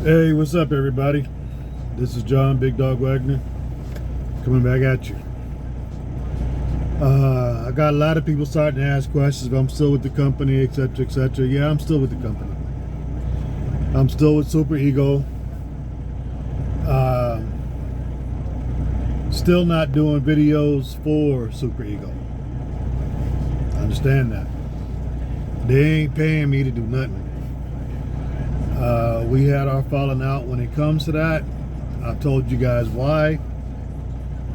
Hey, what's up, everybody? This is John Big Dog Wagner coming back at you. I got a lot of people starting to ask questions if I'm still with the company, etc., etc. Yeah, I'm still with the company. I'm still with Super Ego. Still not doing videos for Super Ego. I understand that. They ain't paying me to do nothing. We had our falling out when it comes to that. I've told you guys why.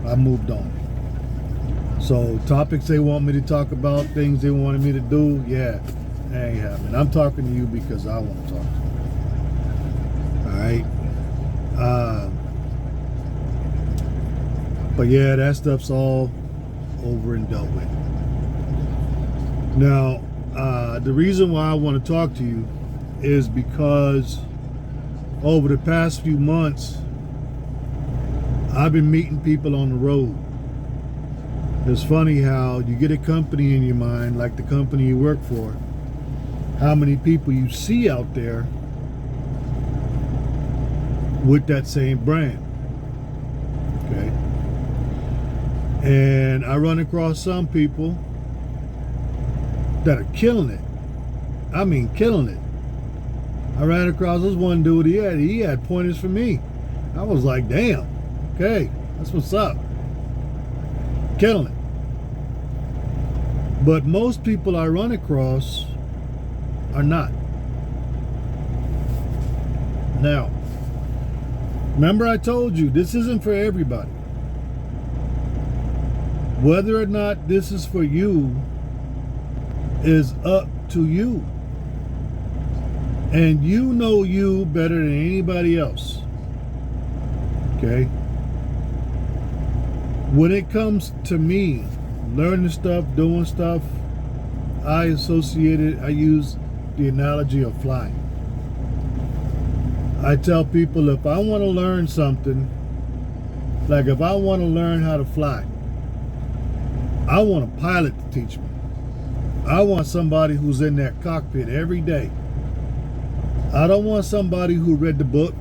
I moved on. So topics they want me to talk about, things they wanted me to do, yeah, that ain't happening. I'm talking to you because I want to talk to you. All right. But yeah, that stuff's all over and dealt with. Now, the reason why I want to talk to you is because over the past few months, I've been meeting people on the road. It's funny how you get a company in your mind, like the company you work for, how many people you see out there with that same brand. Okay. And I run across some people that are killing it. I mean, killing it. I ran across this one dude, he had pointers for me. I was like, damn, okay, that's what's up. Killing it. But most people I run across are not. Now, remember I told you, this isn't for everybody. Whether or not this is for you is up to you. And you know you better than anybody else. Okay? When it comes to me, learning stuff, doing stuff, I use the analogy of flying. I tell people if I want to learn something, like if I want to learn how to fly, I want a pilot to teach me. I want somebody who's in that cockpit every day. I don't want somebody who read the book.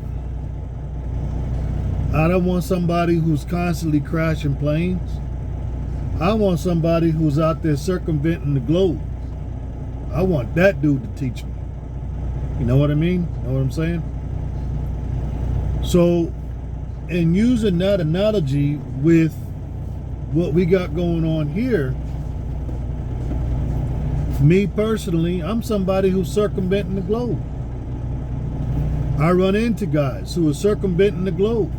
I don't want somebody who's constantly crashing planes. I want somebody who's out there circumventing the globe. I want that dude to teach me. You know what I mean? Know what I'm saying? So, in using that analogy with what we got going on here, me personally, I'm somebody who's circumventing the globe. I run into guys who are circumventing the globe.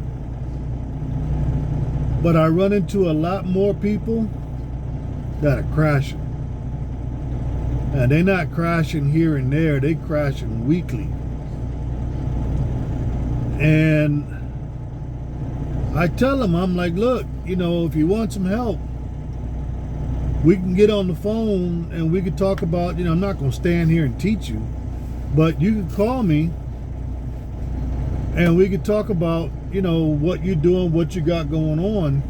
But I run into a lot more people that are crashing. And they're not crashing here and there, they crashing weekly. And I tell them, I'm like, look, if you want some help, we can get on the phone and we can talk about, I'm not going to stand here and teach you, but you can call me and we could talk about, what you're doing, what you got going on.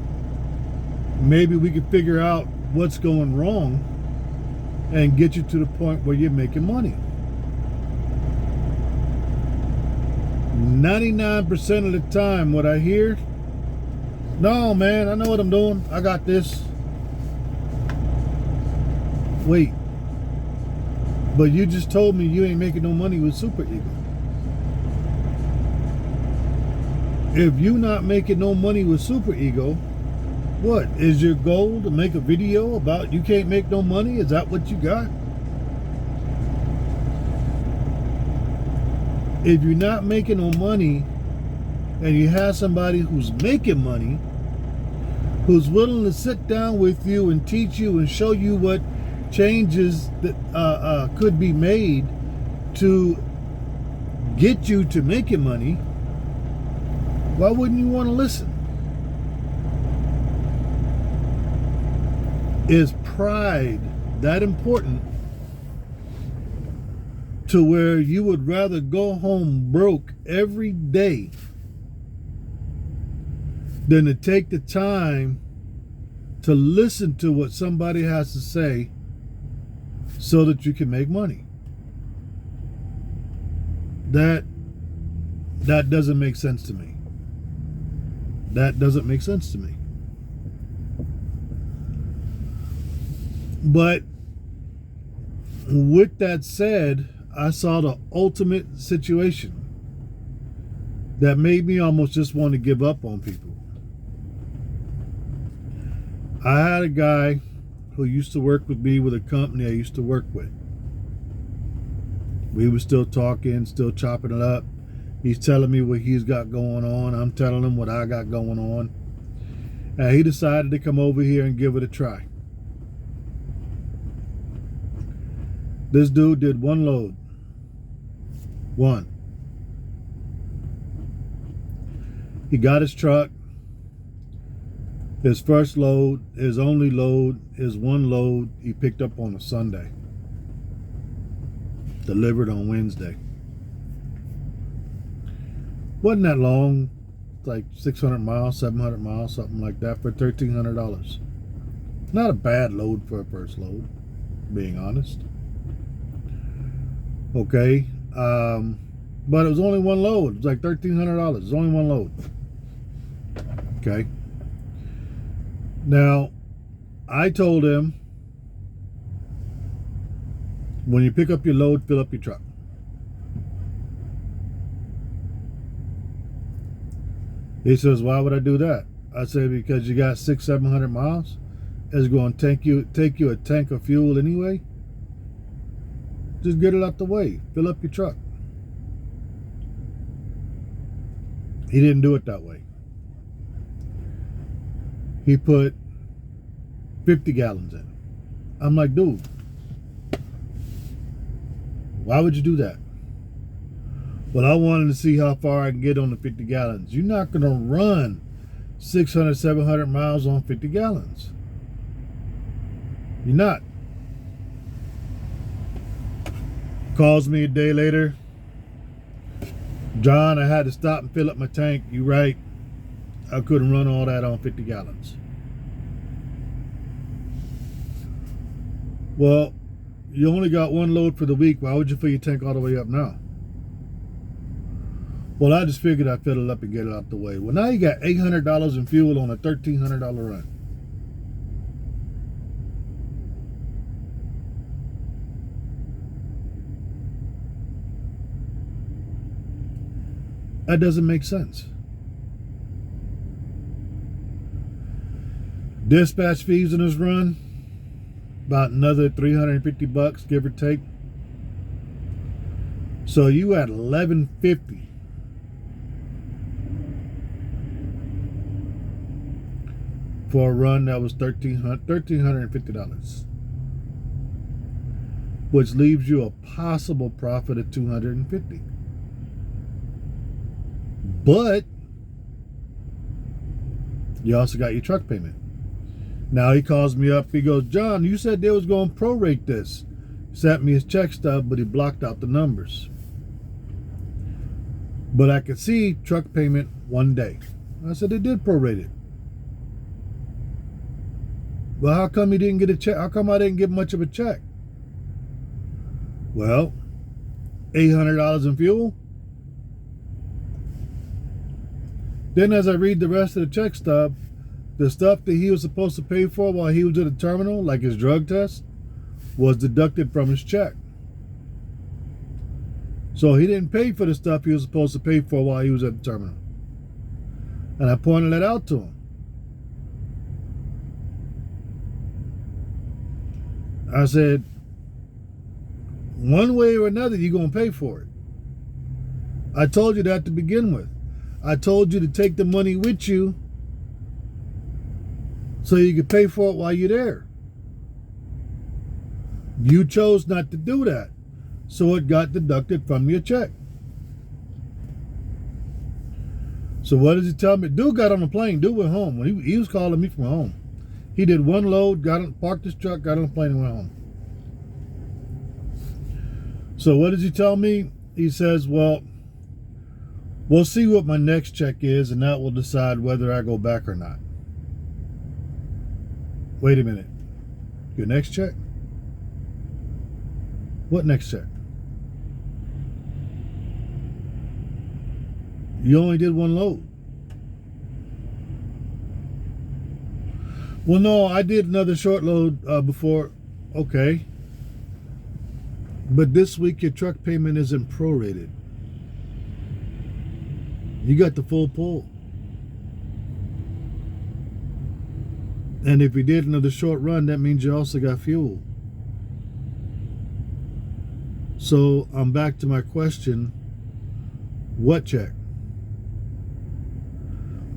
Maybe we could figure out what's going wrong and get you to the point where you're making money. 99% of the time, what I hear, no, man, I know what I'm doing. I got this. Wait. But you just told me you ain't making no money with Super Ego. If you not making no money with Super Ego, what is your goal? To make a video about you can't make no money? Is that what you got? If you're not making no money and you have somebody who's making money, who's willing to sit down with you and teach you and show you what changes that could be made to get you to making money, why wouldn't you want to listen? Is pride that important to where you would rather go home broke every day than to take the time to listen to what somebody has to say so that you can make money? That doesn't make sense to me. That doesn't make sense to me. But with that said, I saw the ultimate situation that made me almost just want to give up on people. I had a guy who used to work with me with a company I used to work with. We were still talking, still chopping it up. He's telling me what he's got going on. I'm telling him what I got going on. And he decided to come over here and give it a try. This dude did one load. One. He got his truck. His first load, his only load, his one load he picked up on a Sunday. Delivered on Wednesday. Wasn't that long, like 600 miles, 700 miles, something like that for $1,300. Not a bad load for a first load, being honest. Okay, but it was only one load. It was like $1,300. It was only one load. Okay. Now, I told him, when you pick up your load, fill up your truck. He says, why would I do that? I say, because you got 600-700 miles. It's going to take you a tank of fuel anyway. Just get it out the way. Fill up your truck. He didn't do it that way. He put 50 gallons in. I'm like, dude, why would you do that? Well, I wanted to see how far I can get on the 50 gallons. You're not going to run 600, 700 miles on 50 gallons. You're not. Calls me a day later. John, I had to stop and fill up my tank. You right. I couldn't run all that on 50 gallons. Well, you only got one load for the week. Why would you fill your tank all the way up now? Well, I just figured I'd fill it up and get it out the way. Well, now you got $800 in fuel on a $1,300 run. That doesn't make sense. Dispatch fees in this run, about another $350, give or take. So you at $1,150. For a run that was $1,350, which leaves you a possible profit of $250. But you also got your truck payment. Now he calls me up. He goes, John, you said they was going to prorate this. Sent me his check stub, but he blocked out the numbers. But I could see truck payment one day. I said they did prorate it. Well, how come he didn't get a check? How come I didn't get much of a check? Well, $800 in fuel. Then as I read the rest of the check stub, the stuff that he was supposed to pay for while he was at the terminal, like his drug test, was deducted from his check. So he didn't pay for the stuff he was supposed to pay for while he was at the terminal. And I pointed that out to him. I said, one way or another, you're going to pay for it. I told you that to begin with. I told you to take the money with you so you could pay for it while you're there. You chose not to do that, so it got deducted from your check. So what does he tell me? Dude got on the plane. Dude went home. He was calling me from home. He did one load, parked his truck, got on the plane and went home. So what does he tell me? He says, well, we'll see what my next check is, and that will decide whether I go back or not. Wait a minute. Your next check? What next check? You only did one load. Well, no, I did another short load before. Okay. But this week your truck payment isn't prorated. You got the full pull. And if you did another short run, that means you also got fuel. So I'm back to my question. What check?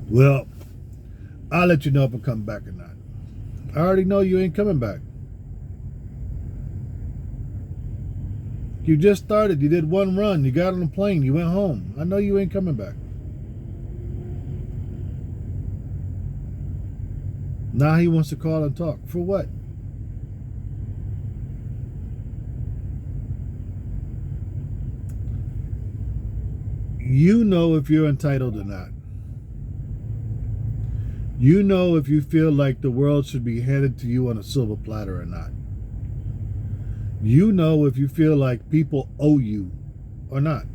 Well, I'll let you know if I come back or not. I already know you ain't coming back. You just started. You did one run. You got on a plane. You went home. I know you ain't coming back. Now he wants to call and talk. For what? You know if you're entitled or not. You know if you feel like the world should be handed to you on a silver platter or not. You know if you feel like people owe you or not.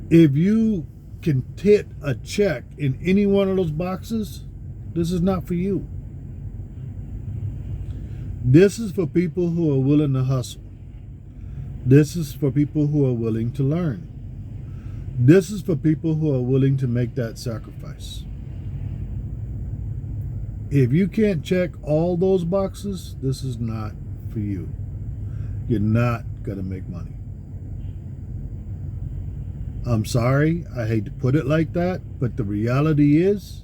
If you can hit a check in any one of those boxes, this is not for you. This is for people who are willing to hustle. This is for people who are willing to learn. This is for people who are willing to make that sacrifice. If you can't check all those boxes, this is not for you. You're not going to make money. I'm sorry, I hate to put it like that, but the reality is,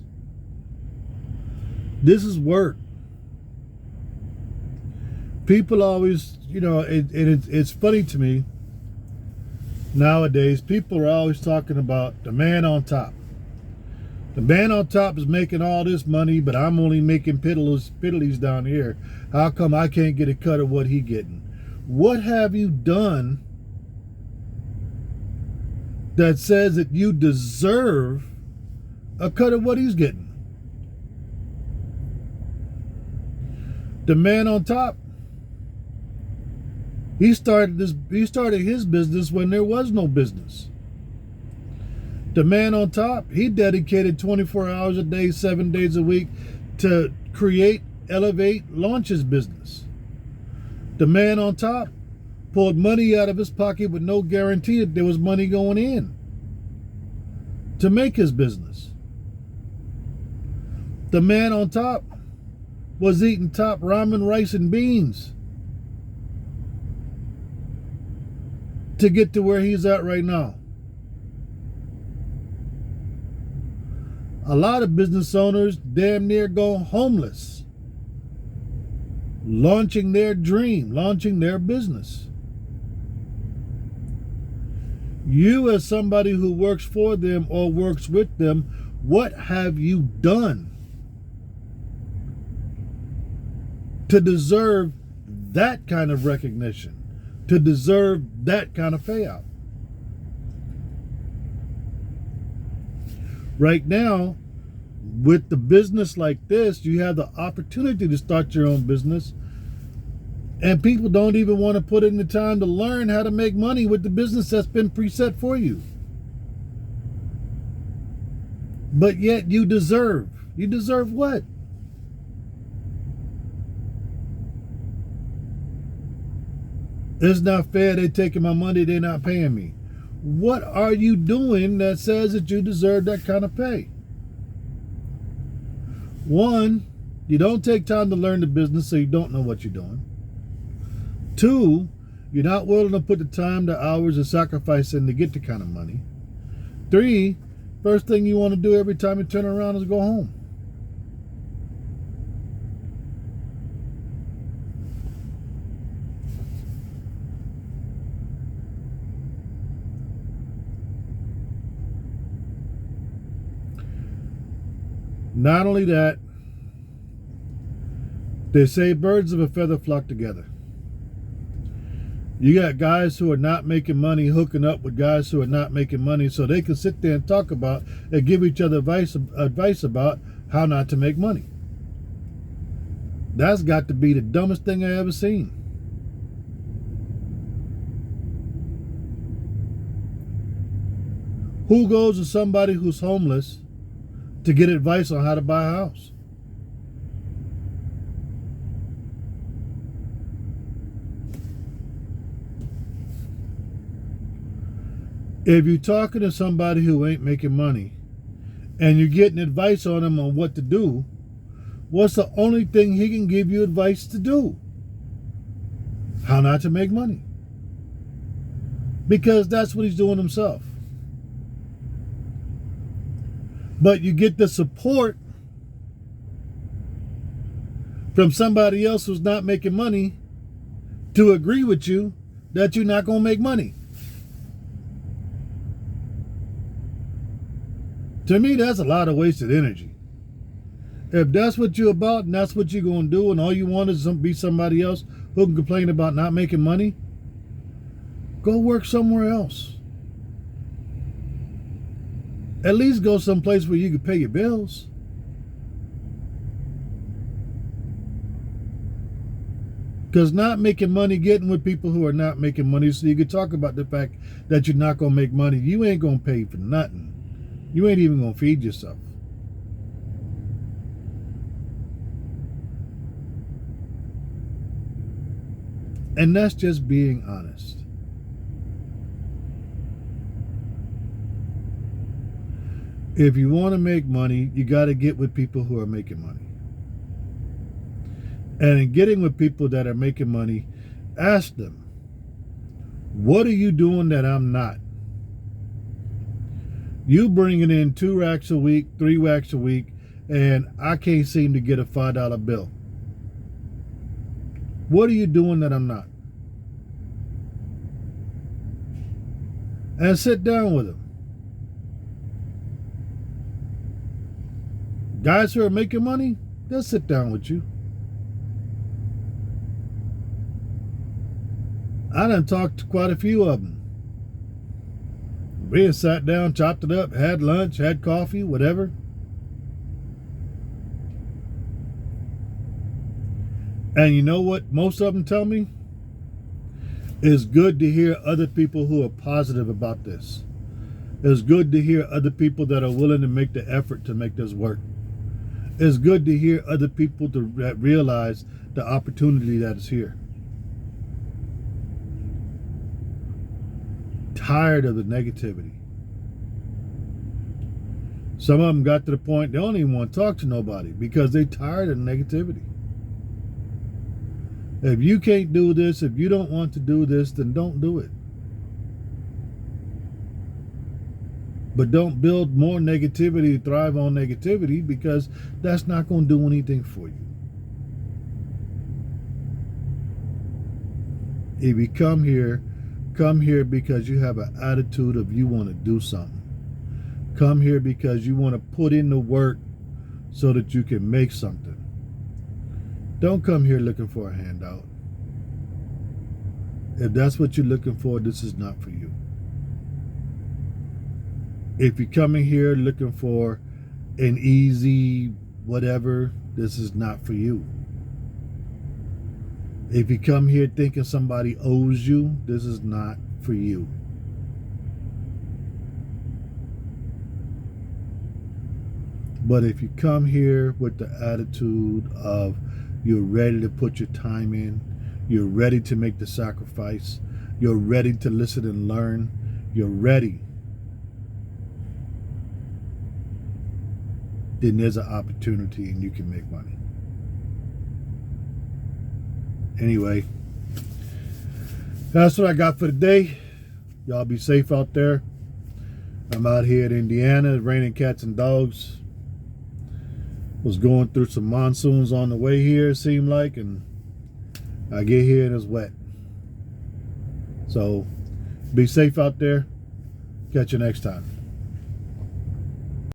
this is work. People always, it's funny to me. Nowadays, people are always talking about the man on top. The man on top is making all this money, but I'm only making piddlies down here. How come I can't get a cut of what he getting? What have you done that says that you deserve a cut of what he's getting? The man on top, he started his business when there was no business. The man on top, he dedicated 24 hours a day, 7 days a week to create, elevate, launch his business. The man on top pulled money out of his pocket with no guarantee that there was money going in to make his business. The man on top was eating top ramen, rice, and beans to get to where he's at right now. A lot of business owners damn near go homeless, launching their dream, launching their business. You, as somebody who works for them or works with them, what have you done to deserve that kind of recognition, to deserve that kind of payout? Right now, with the business like this, you have the opportunity to start your own business, and people don't even want to put in the time to learn how to make money with the business that's been preset for you. But yet you deserve what? It's not fair, they're taking my money, they're not paying me. What are you doing that says that you deserve that kind of pay? One, you don't take time to learn the business, so you don't know what you're doing. Two, you're not willing to put the time, the hours, and sacrifice in to get the kind of money. Three, first thing you want to do every time you turn around is go home. Not only that, they say birds of a feather flock together. You got guys who are not making money hooking up with guys who are not making money so they can sit there and talk about and give each other advice about how not to make money. That's got to be the dumbest thing I ever seen. Who goes to somebody who's homeless to get advice on how to buy a house? If you're talking to somebody who ain't making money and you're getting advice on them on what to do, what's the only thing he can give you advice to do? How not to make money. Because that's what he's doing himself. But you get the support from somebody else who's not making money to agree with you that you're not going to make money. To me, that's a lot of wasted energy. If that's what you're about and that's what you're going to do and all you want is be somebody else who can complain about not making money, go work somewhere else. At least go someplace where you can pay your bills. Because not making money, getting with people who are not making money, so you can talk about the fact that you're not going to make money. You ain't going to pay for nothing. You ain't even going to feed yourself. And that's just being honest. If you want to make money, you got to get with people who are making money. And in getting with people that are making money, ask them, what are you doing that I'm not? You bringing in 2 racks a week, 3 racks a week, and I can't seem to get a $5 bill. What are you doing that I'm not? And sit down with them. Guys who are making money, they'll sit down with you. I done talked to quite a few of them. We sat down, chopped it up, had lunch, had coffee, whatever. And you know what most of them tell me? It's good to hear other people who are positive about this. It's good to hear other people that are willing to make the effort to make this work. It's good to hear other people that realize the opportunity that is here. Tired of the negativity. Some of them got to the point they don't even want to talk to nobody because they're tired of the negativity. If you can't do this, if you don't want to do this, then don't do it. But don't build more negativity to thrive on negativity, because that's not going to do anything for you. If you come here because you have an attitude of you want to do something. Come here because you want to put in the work so that you can make something. Don't come here looking for a handout. If that's what you're looking for, this is not for you. If you're coming here looking for an easy whatever, this is not for you. If you come here thinking somebody owes you, this is not for you. But if you come here with the attitude of you're ready to put your time in, you're ready to make the sacrifice, you're ready to listen and learn, you're ready, then there's an opportunity and you can make money. Anyway, that's what I got for today. Y'all be safe out there. I'm out here in Indiana. It's raining cats and dogs. Was going through some monsoons on the way here, it seemed like, and I get here and it's wet. So be safe out there. Catch you next time.